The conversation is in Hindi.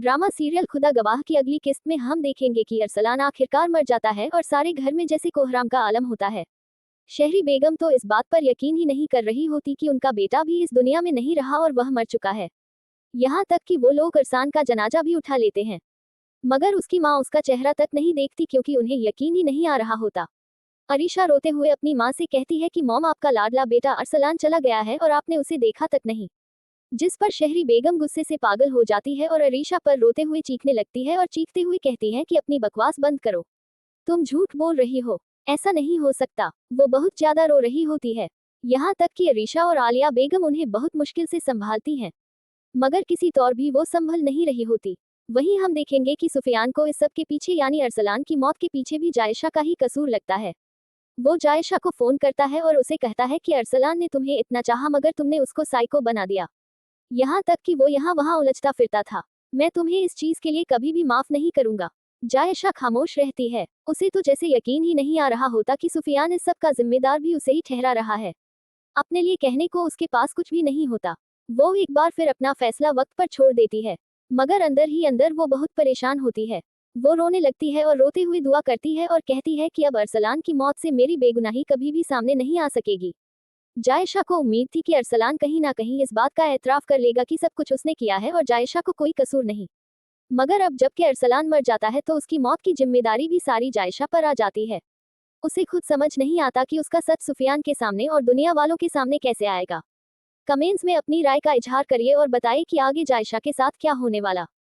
ड्रामा सीरियल खुदा गवाह की अगली किस्त में हम देखेंगे कि अरसलान आखिरकार मर जाता है और सारे घर में जैसे कोहराम का आलम होता है। शहरी बेगम तो इस बात पर यकीन ही नहीं कर रही होती कि उनका बेटा भी इस दुनिया में नहीं रहा और वह मर चुका है। यहाँ तक कि वो लोग अरसान का जनाजा भी उठा लेते हैं, मगर उसकी माँ उसका चेहरा तक नहीं देखती क्योंकि उन्हें यकीन ही नहीं आ रहा होता। अरीशा रोते हुए अपनी माँ से कहती है कि मॉम, आपका लाडला बेटा अरसलान चला गया है और आपने उसे देखा तक नहीं। जिस पर शहरी बेगम गुस्से से पागल हो जाती है और अरीशा पर रोते हुए चीखने लगती है और चीखते हुए कहती है कि अपनी बकवास बंद करो, तुम झूठ बोल रही हो, ऐसा नहीं हो सकता। वो बहुत ज्यादा रो रही होती है। यहाँ तक कि अरीशा और आलिया बेगम उन्हें बहुत मुश्किल से संभालती हैं, मगर किसी तौर भी वो संभल नहीं रही होती। वहीं हम देखेंगे कि सुफियान को इस सब के पीछे यानी अरसलान की मौत के पीछे भी जायशा का ही कसूर लगता है। वो जायशा को फोन करता है और उसे कहता है कि अरसलान ने तुम्हें इतना चाहा मगर तुमने उसको साइको बना दिया। यहाँ तक कि वो यहाँ वहाँ उलझता फिरता था। मैं तुम्हें इस चीज के लिए कभी भी माफ नहीं करूंगा। जायशा खामोश रहती है। उसे तो जैसे यकीन ही नहीं आ रहा होता कि सुफियान इस सब का जिम्मेदार भी उसे ही ठहरा रहा है। अपने लिए कहने को उसके पास कुछ भी नहीं होता। वो एक बार फिर अपना फैसला वक्त पर छोड़ देती है, मगर अंदर ही अंदर वो बहुत परेशान होती है। वो रोने लगती है और रोते हुए दुआ करती है और कहती है कि अब अरसलान की मौत से मेरी बेगुनाही कभी भी सामने नहीं आ सकेगी। जायशा को उम्मीद थी कि अरसलान कहीं ना कहीं इस बात का एतराफ कर लेगा कि सब कुछ उसने किया है और जायशा को कोई कसूर नहीं। मगर अब जबकि अरसलान मर जाता है तो उसकी मौत की जिम्मेदारी भी सारी जायशा पर आ जाती है। उसे खुद समझ नहीं आता कि उसका सच सुफियान के सामने और दुनिया वालों के सामने कैसे आएगा। कमेंट्स में अपनी राय का इजहार करिए और बताइए कि आगे जायशा के साथ क्या होने वाला।